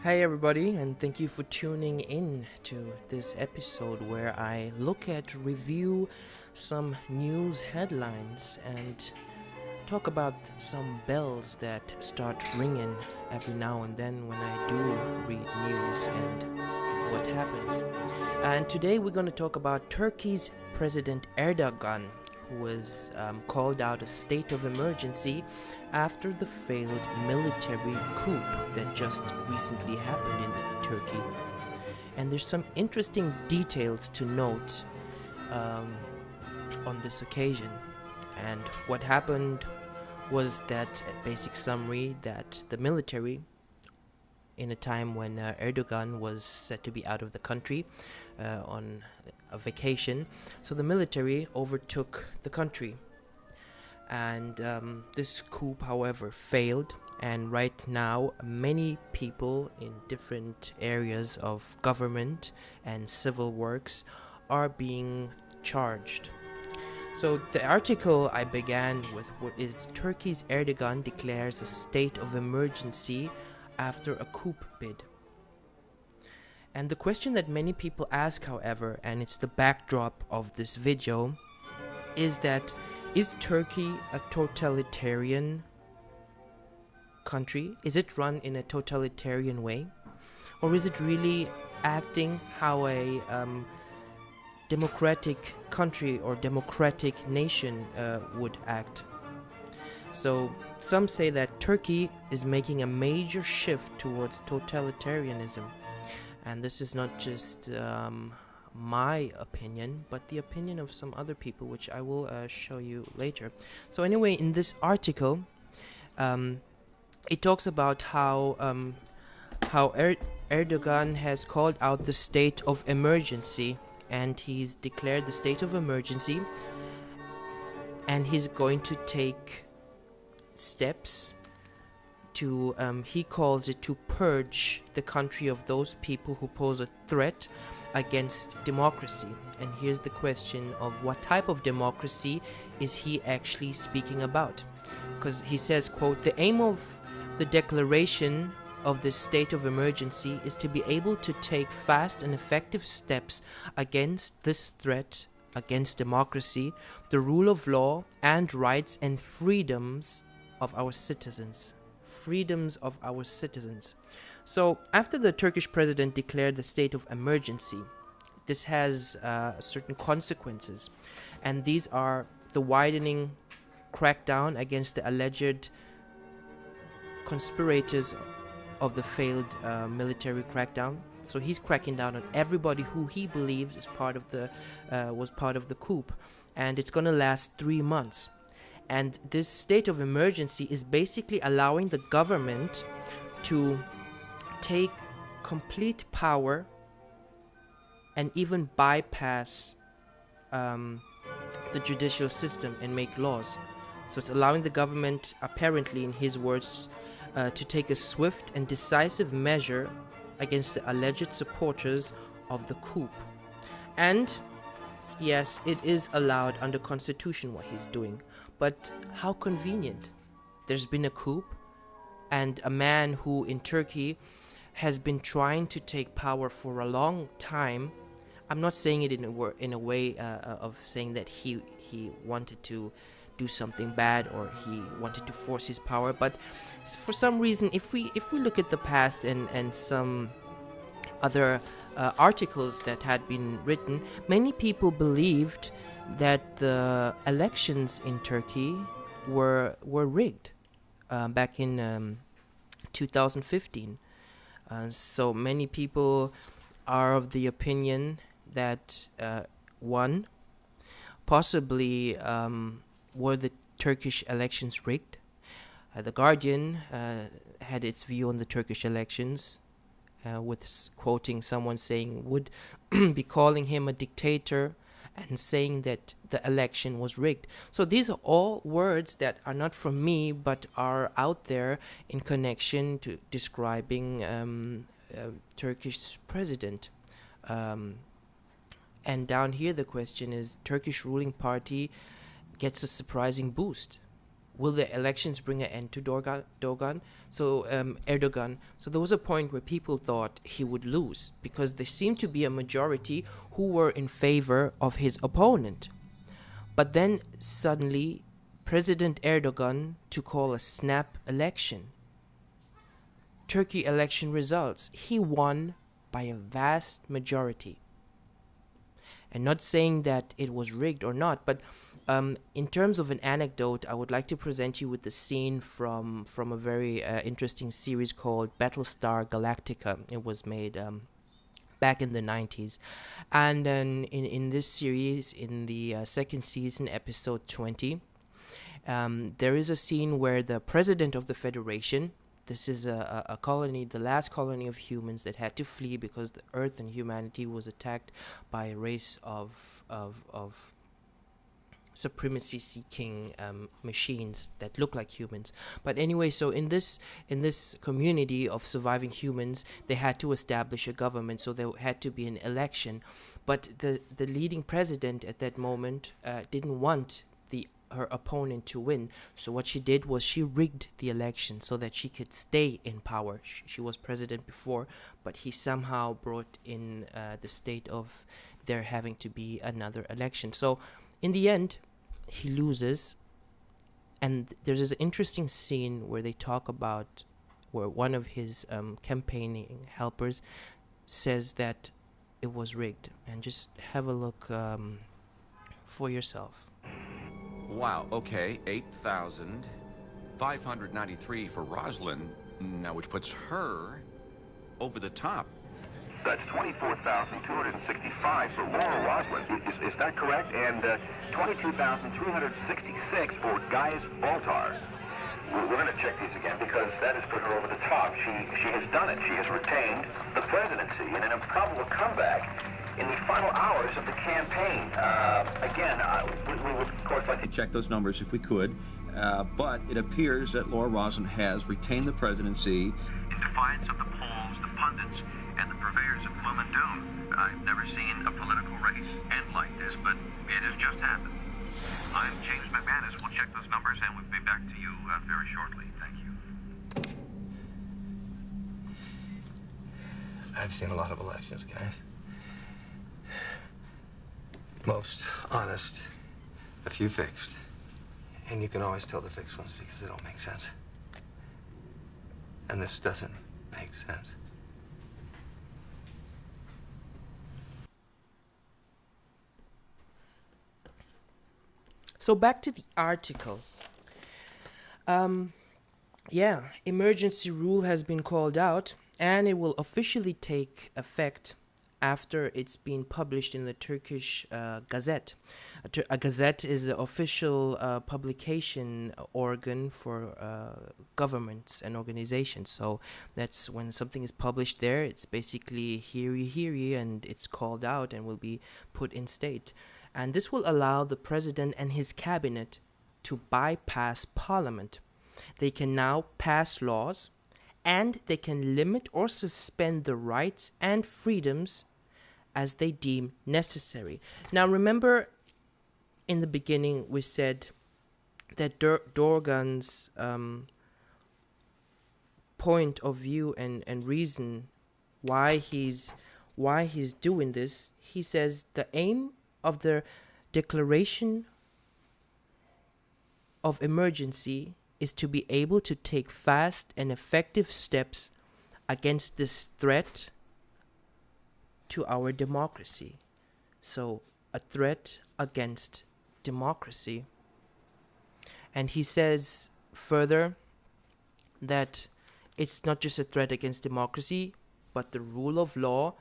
Hey everybody, and thank you for tuning in to this episode where I review some news headlines and talk about some bells that start ringing every now and then when I do read news and what happens. And today we're going to talk about Turkey's President Erdogan, who was called out a state of emergency after the failed military coup that just recently happened in Turkey. And there's some interesting details to note on this occasion. And what happened was that, a basic summary, that the military, in a time when Erdogan was said to be out of the country on a vacation, so the military overtook the country. And this coup, however, failed, and right now many people in different areas of government and civil works are being charged. So the article I began with is Turkey's Erdogan declares a state of emergency after a coup bid. And the question that many people ask, however, and it's the backdrop of this video, is that is Turkey a totalitarian country? Is it run in a totalitarian way? Or is it really acting how a democratic country or democratic nation would act? So some say that Turkey is making a major shift towards totalitarianism. And this is not just my opinion, but the opinion of some other people, which I will show you later. So anyway, in this article, it talks about how Erdogan has called out the state of emergency, and he's declared the state of emergency, and he's going to take steps to, he calls it, to purge the country of those people who pose a threat against democracy. And here's the question of what type of democracy is he actually speaking about? Because he says, quote, "The aim of the declaration of this state of emergency is to be able to take fast and effective steps against this threat against democracy, the rule of law, and rights and freedoms of our citizens." Freedoms of our citizens. So after the Turkish president declared the state of emergency, this has certain consequences, and these are the widening crackdown against the alleged conspirators of the failed military crackdown. So he's cracking down on everybody who he believes is was part of the coup, and it's going to last 3 months. And this state of emergency is basically allowing the government to take complete power and even bypass the judicial system and make laws. So it's allowing the government, apparently in his words, to take a swift and decisive measure against the alleged supporters of the coup. And yes, it is allowed under constitution what he's doing, but how convenient. There's been a coup, and a man who in Turkey has been trying to take power for a long time. I'm not saying it in a way of saying that he wanted to do something bad or he wanted to force his power, but for some reason, if we look at the past and some other articles that had been written, many people believed that the elections in Turkey were rigged back in 2015. So many people are of the opinion that one, possibly were the Turkish elections rigged. The Guardian had its view on the Turkish elections, with quoting someone saying would be calling him a dictator and saying that the election was rigged. So these are all words that are not from me, but are out there in connection to describing Turkish president. And down here the question is, Turkish ruling party gets a surprising boost. will the elections bring an end to Erdogan? So there was a point where people thought he would lose because there seemed to be a majority who were in favor of his opponent. But then suddenly, President Erdogan to call a snap election. Turkey election results. He won by a vast majority. And not saying that it was rigged or not, but in terms of an anecdote, I would like to present you with the scene from a very interesting series called Battlestar Galactica. It was made back in the 90s. And then in this series, in the second season, episode 20, there is a scene where the president of the Federation, this is a colony, the last colony of humans that had to flee because the Earth and humanity was attacked by a race of supremacy-seeking machines that look like humans. But anyway, so in this community of surviving humans, they had to establish a government, so there had to be an election. But the leading president at that moment didn't want her opponent to win. So what she did was she rigged the election so that she could stay in power. She was president before, but he somehow brought in the state of there having to be another election. So in the end, he loses. And there's this interesting scene where they talk about where one of his campaigning helpers says that it was rigged. And just have a look for yourself. Wow, okay, 8,593 for Rosalind, now which puts her over the top. That's 24,265 for Laura Rosalind. Is that correct? And 22,366 for Gaius Baltar. We're going to check these again because that has put her over the top. She has done it. She has retained the presidency in an improbable comeback in the final hours of the campaign. Again, we would, of course, like to check those numbers if we could, but it appears that Laura Rosalind has retained the presidency. In defiance of the polls, the pundits, and the purveyors of gloom and doom, I've never seen a political race end like this, but it has just happened. I'm James McManus. We'll check those numbers, and we'll be back to you very shortly. Thank you. I've seen a lot of elections, guys. Most honest, a few fixed. And you can always tell the fixed ones because they don't make sense. And this doesn't make sense. So back to the article. Emergency rule has been called out, and it will officially take effect after it's been published in the Turkish gazette. A gazette is an official publication organ for governments and organizations. So that's when something is published there, it's basically hear ye, and it's called out and will be put in state. And this will allow the president and his cabinet to bypass parliament. They can now pass laws, and they can limit or suspend the rights and freedoms as they deem necessary. Now remember, in the beginning we said that Erdogan's point of view and reason why he's doing this, he says the aim of the declaration of emergency is to be able to take fast and effective steps against this threat to our democracy. So, a threat against democracy. And he says further that it's not just a threat against democracy, but the rule of law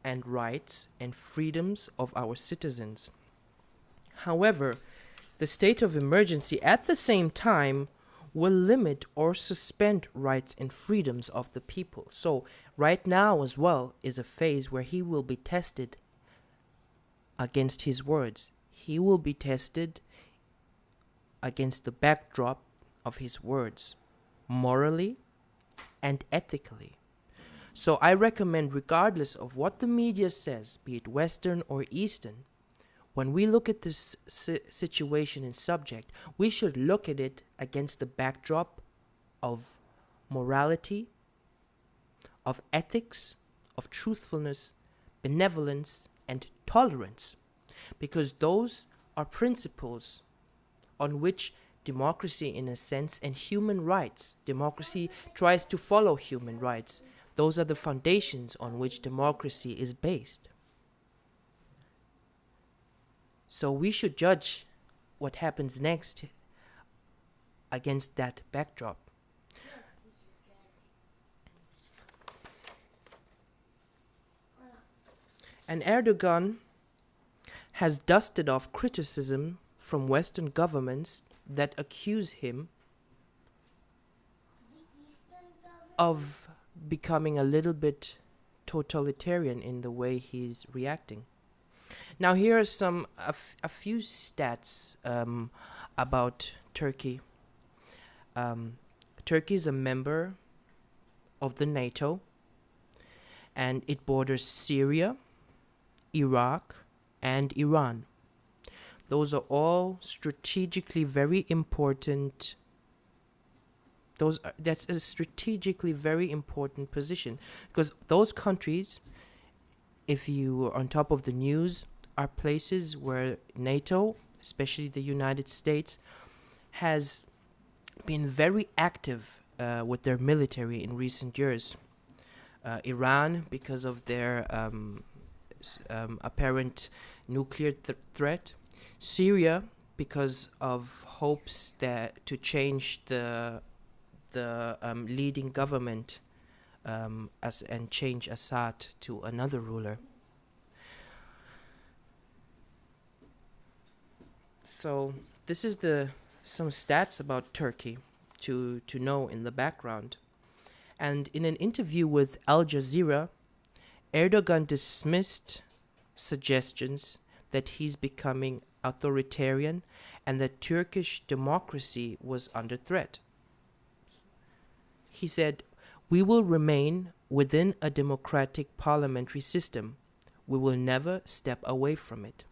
and rights and freedoms of our citizens. However, the state of emergency at the same time will limit or suspend rights and freedoms of the people. So right now as well is a phase where he will be tested against his words. He will be tested against the backdrop of his words, morally and ethically. So I recommend, regardless of what the media says, be it Western or Eastern, when we look at this situation and subject, we should look at it against the backdrop of morality, of ethics, of truthfulness, benevolence, and tolerance, because those are principles on which democracy, in a sense, and human rights, democracy tries to follow human rights. Those are the foundations on which democracy is based. So we should judge what happens next against that backdrop. And Erdogan has dusted off criticism from Western governments that accuse him of becoming a little bit totalitarian in the way he's reacting. Now here are a few stats about Turkey. Turkey is a member of the NATO, and it borders Syria, Iraq, and Iran. Those are all strategically very important. That's a strategically very important position, because those countries, if you are on top of the news, are places where NATO, especially the United States, has been very active with their military in recent years. Iran, because of their apparent nuclear threat. Syria, because of hopes that to change the leading government and change Assad to another ruler. So this is some stats about Turkey to know in the background. And in an interview with Al Jazeera, Erdogan dismissed suggestions that he's becoming authoritarian and that Turkish democracy was under threat. He said, "We will remain within a democratic parliamentary system. We will never step away from it."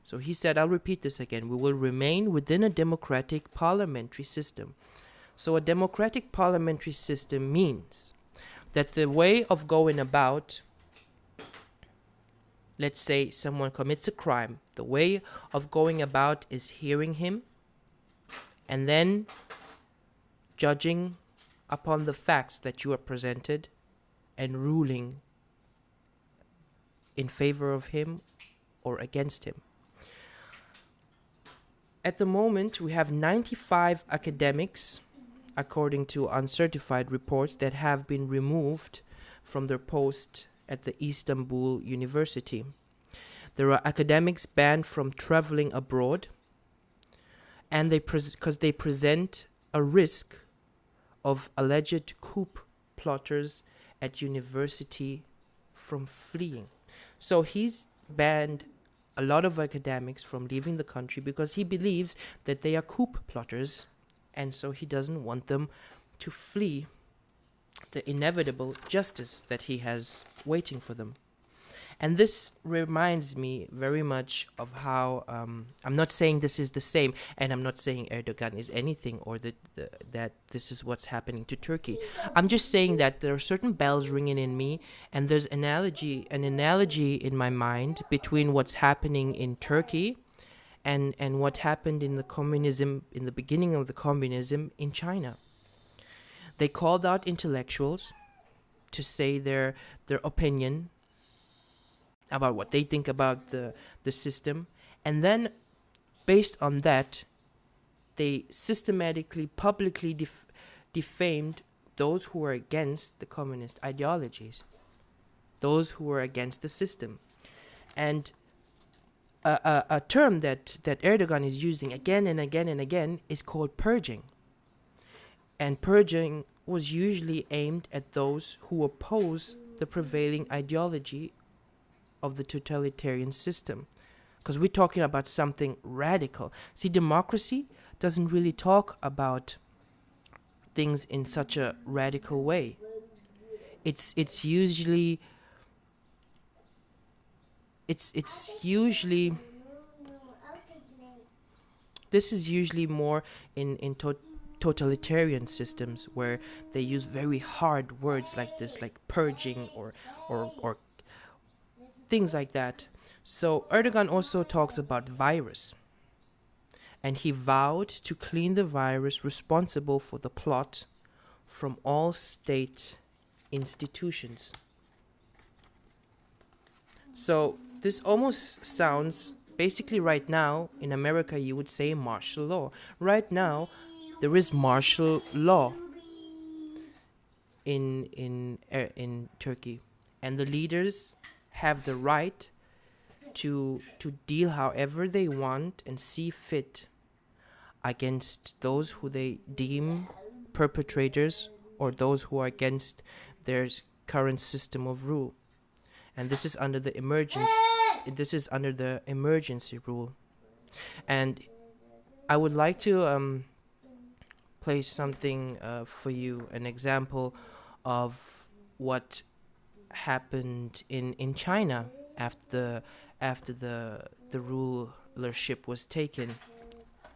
So he said, I'll repeat this again, "We will remain within a democratic parliamentary system." So a democratic parliamentary system means that the way of going about, let's say someone commits a crime, the way of going about is hearing him and then judging upon the facts that you are presented and ruling in favor of him or against him. At the moment, we have 95 academics, according to uncertified reports, that have been removed from their post at the Istanbul University. There are academics banned from traveling abroad, and because they present a risk of alleged coup plotters at university from fleeing. So he's banned a lot of academics from leaving the country because he believes that they are coup plotters, and so he doesn't want them to flee the inevitable justice that he has waiting for them. And this reminds me very much of how, I'm not saying this is the same, and I'm not saying Erdogan is anything or that this is what's happening to Turkey. I'm just saying that there are certain bells ringing in me, and there's an analogy in my mind between what's happening in Turkey and what happened in the beginning of the communism in China. They called out intellectuals to say their opinion about what they think about the system, and then based on that they systematically publicly defamed those who were against the communist ideologies, those who were against the system. And a term that Erdogan is using again and again and again is called purging. And purging was usually aimed at those who oppose the prevailing ideology of the totalitarian system, because we're talking about something radical. See, democracy doesn't really talk about things in such a radical way. It's usually this is usually more in totalitarian systems where they use very hard words like this, like purging or things like that. So Erdogan also talks about virus, and he vowed to clean the virus responsible for the plot from all state institutions. So this almost sounds, basically right now in America you would say martial law. Right now there is martial law in Turkey, and the leaders have the right to deal however they want and see fit against those who they deem perpetrators or those who are against their current system of rule. And this is under the emergency rule. And I would like to play something for you, an example of what happened in China after the rulership was taken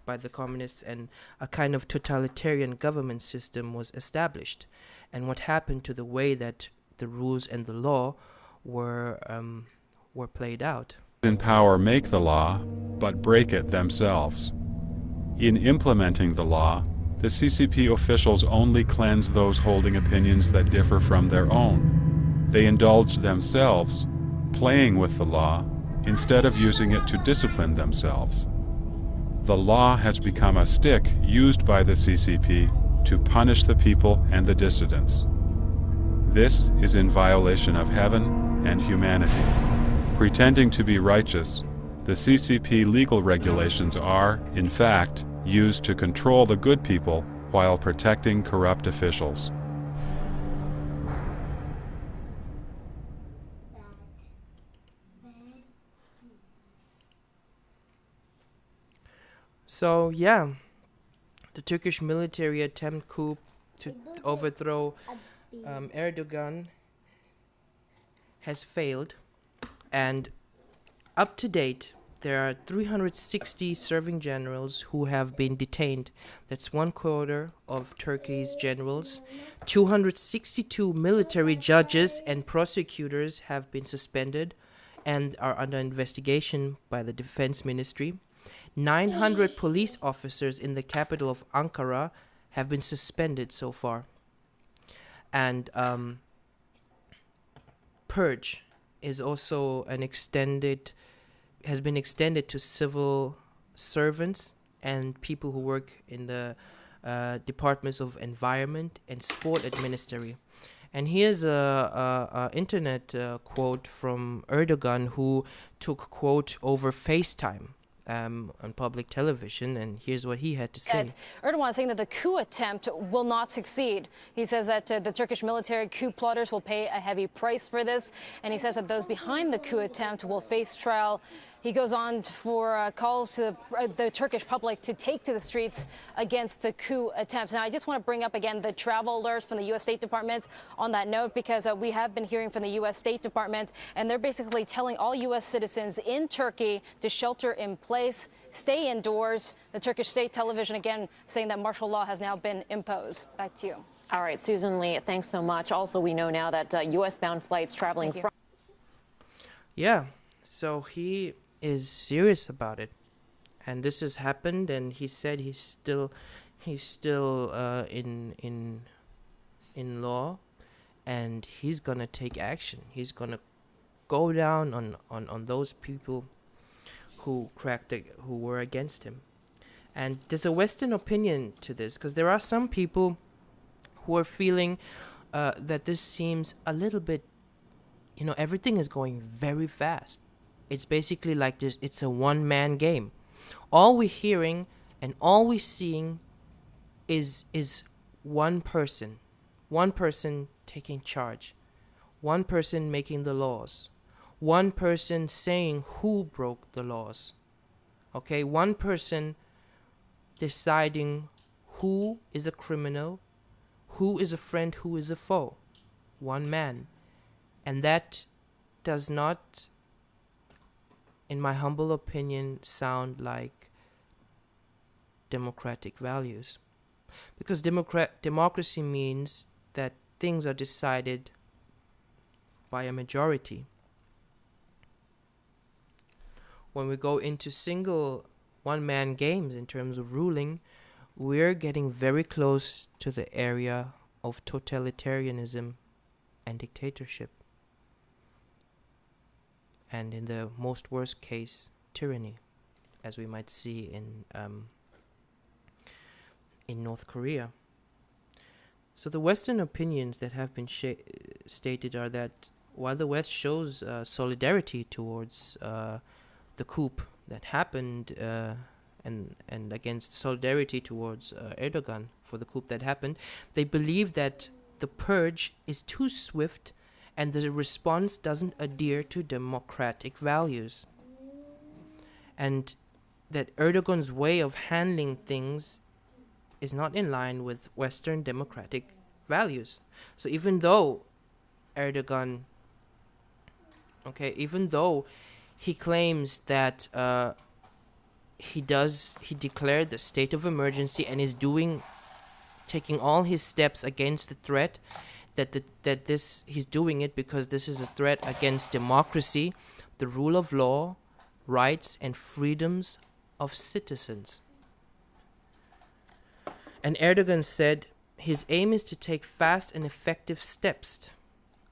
by the communists and a kind of totalitarian government system was established, and what happened to the way that the rules and the law were played out. In power make the law, but break it themselves. In implementing the law, the CCP officials only cleanse those holding opinions that differ from their own. They indulge themselves, playing with the law, instead of using it to discipline themselves. The law has become a stick used by the CCP to punish the people and the dissidents. This is in violation of heaven and humanity. Pretending to be righteous, the CCP legal regulations are, in fact, used to control the good people while protecting corrupt officials. So yeah, the Turkish military attempt coup to overthrow Erdogan has failed, and up to date there are 360 serving generals who have been detained. That's 1/4 of Turkey's generals. 262 military judges and prosecutors have been suspended and are under investigation by the defense ministry. 900 police officers in the capital of Ankara have been suspended so far. And purge is also has been extended to civil servants and people who work in the departments of environment and sport administration. And here's a internet quote from Erdogan, who took quote over FaceTime on public television, and here's what he had to say. Erdogan saying that the coup attempt will not succeed. He says that the Turkish military coup plotters will pay a heavy price for this, and he says that those behind the coup attempt will face trial. He goes on for calls to the Turkish public to take to the streets against the coup attempts. Now, I just want to bring up again the travel alerts from the U.S. State Department on that note, because we have been hearing from the U.S. State Department, and they're basically telling all U.S. citizens in Turkey to shelter in place, stay indoors. The Turkish state television, again, saying that martial law has now been imposed. Back to you. All right, Susan Lee, thanks so much. Also, we know now that U.S.-bound flights traveling from... Yeah, so he is serious about it, and this has happened, and he said he's still in law, and he's gonna take action. He's gonna go down on those people who who were against him. And there's a Western opinion to this, because there are some people who are feeling that this seems a little bit, everything is going very fast. It's basically like this. It's a one-man game. All we're hearing and all we're seeing is one person taking charge, one person making the laws, one person saying who broke the laws. Okay, one person deciding who is a criminal, who is a friend, who is a foe. One man. And that does not, in my humble opinion, sound like democratic values. Because democracy means that things are decided by a majority. When we go into single one-man games in terms of ruling, we're getting very close to the area of totalitarianism and dictatorship. And in the most worst case, tyranny, as we might see in North Korea. So the Western opinions that have been stated are that while the West shows solidarity towards the coup that happened and against solidarity towards Erdogan for the coup that happened, they believe that the purge is too swift and the response doesn't adhere to democratic values. And that Erdogan's way of handling things is not in line with Western democratic values. So even though Erdogan, even though he claims that he declared the state of emergency and is taking all his steps against the threat, he's doing it because this is a threat against democracy, the rule of law, rights and freedoms of citizens. And Erdogan said his aim is to take fast and effective steps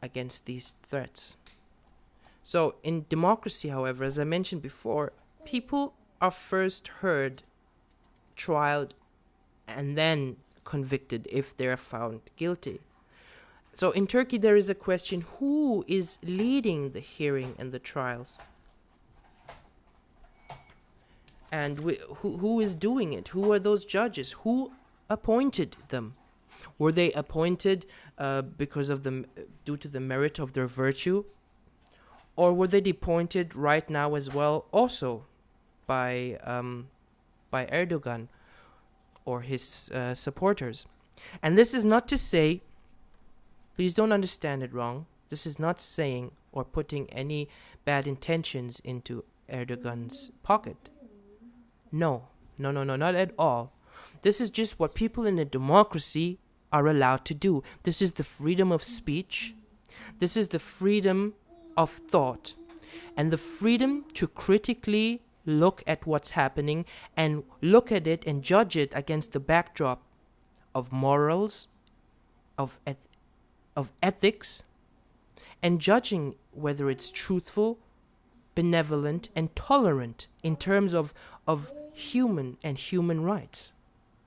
against these threats. So in democracy, however, as I mentioned before, people are first heard, trialed, and then convicted if they're found guilty. So in Turkey, there is a question: who is leading the hearing and the trials? And who is doing it? Who are those judges? Who appointed them? Were they appointed due to the merit of their virtue? Or were they appointed right now as well also by Erdogan or his supporters? And this is not to say, please don't understand it wrong, this is not saying or putting any bad intentions into Erdogan's pocket. No, not at all. This is just what people in a democracy are allowed to do. This is the freedom of speech. This is the freedom of thought. And the freedom to critically look at what's happening and look at it and judge it against the backdrop of morals, of ethics, and judging whether it's truthful, benevolent, and tolerant in terms of human and human rights.